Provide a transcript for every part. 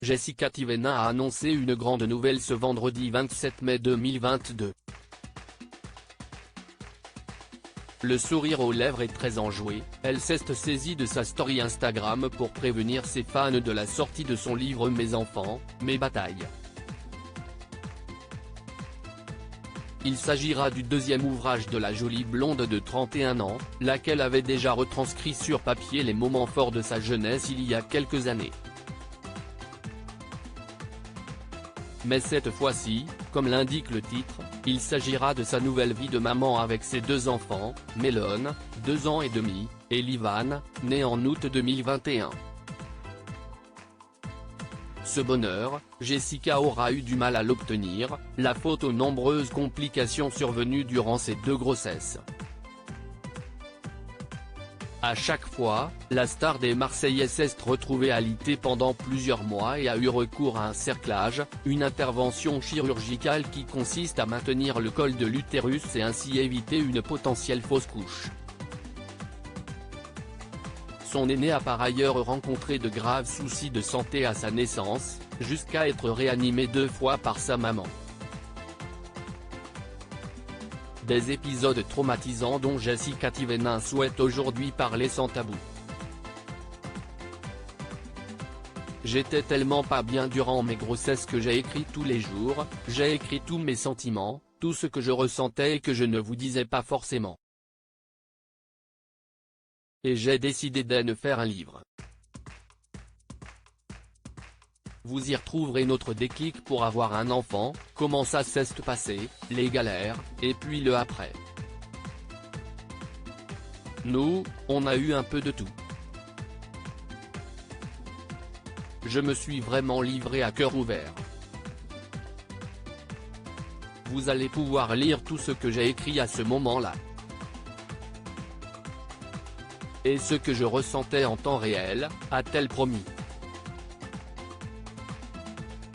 Jessica Tivena a annoncé une grande nouvelle ce vendredi 27 mai 2022. Le sourire aux lèvres est très enjoué, elle s'est saisie de sa story Instagram pour prévenir ses fans de la sortie de son livre Mes enfants, mes batailles. Il s'agira du deuxième ouvrage de la jolie blonde de 31 ans, laquelle avait déjà retranscrit sur papier les moments forts de sa jeunesse il y a quelques années. Mais cette fois-ci, comme l'indique le titre, il s'agira de sa nouvelle vie de maman avec ses deux enfants, Mélone, 2 ans et demi, et Livan, né en août 2021. Ce bonheur, Jessica aura eu du mal à l'obtenir, la faute aux nombreuses complications survenues durant ces 2 grossesses. À chaque fois, la star des Marseillais s'est retrouvée alitée pendant plusieurs mois et a eu recours à un cerclage, une intervention chirurgicale qui consiste à maintenir le col de l'utérus et ainsi éviter une potentielle fausse couche. Son aîné a par ailleurs rencontré de graves soucis de santé à sa naissance, jusqu'à être réanimé 2 fois par sa maman. Des épisodes traumatisants dont Jessica Tivena souhaite aujourd'hui parler sans tabou. J'étais tellement pas bien durant mes grossesses que j'ai écrit tous les jours, j'ai écrit tous mes sentiments, tout ce que je ressentais et que je ne vous disais pas forcément. Et j'ai décidé d'en faire un livre. Vous y retrouverez notre déclic pour avoir un enfant, comment ça s'est passé, les galères, et puis le après. Nous, on a eu un peu de tout. Je me suis vraiment livré à cœur ouvert. Vous allez pouvoir lire tout ce que j'ai écrit à ce moment-là. Et ce que je ressentais en temps réel, a-t-elle promis.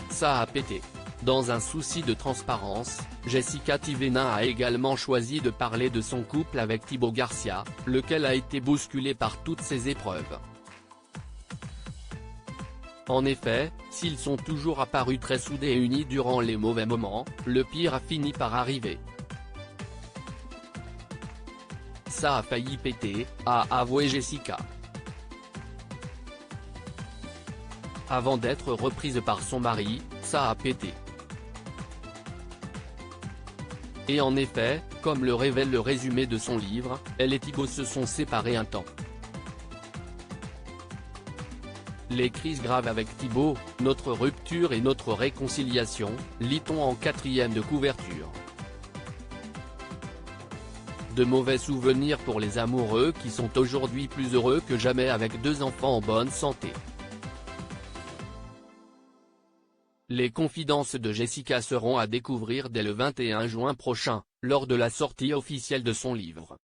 Ça a pété. Dans un souci de transparence, Jessica Tivena a également choisi de parler de son couple avec Thibaut Garcia, lequel a été bousculé par toutes ces épreuves. En effet, s'ils sont toujours apparus très soudés et unis durant les mauvais moments, le pire a fini par arriver. Ça a failli péter, a avoué Jessica. Avant d'être reprise par son mari, ça a pété. Et en effet, comme le révèle le résumé de son livre, elle et Thibaut se sont séparés un temps. Les crises graves avec Thibaut, notre rupture et notre réconciliation, lit-on en 4e de couverture. De mauvais souvenirs pour les amoureux qui sont aujourd'hui plus heureux que jamais avec 2 enfants en bonne santé. Les confidences de Jessica seront à découvrir dès le 21 juin prochain, lors de la sortie officielle de son livre.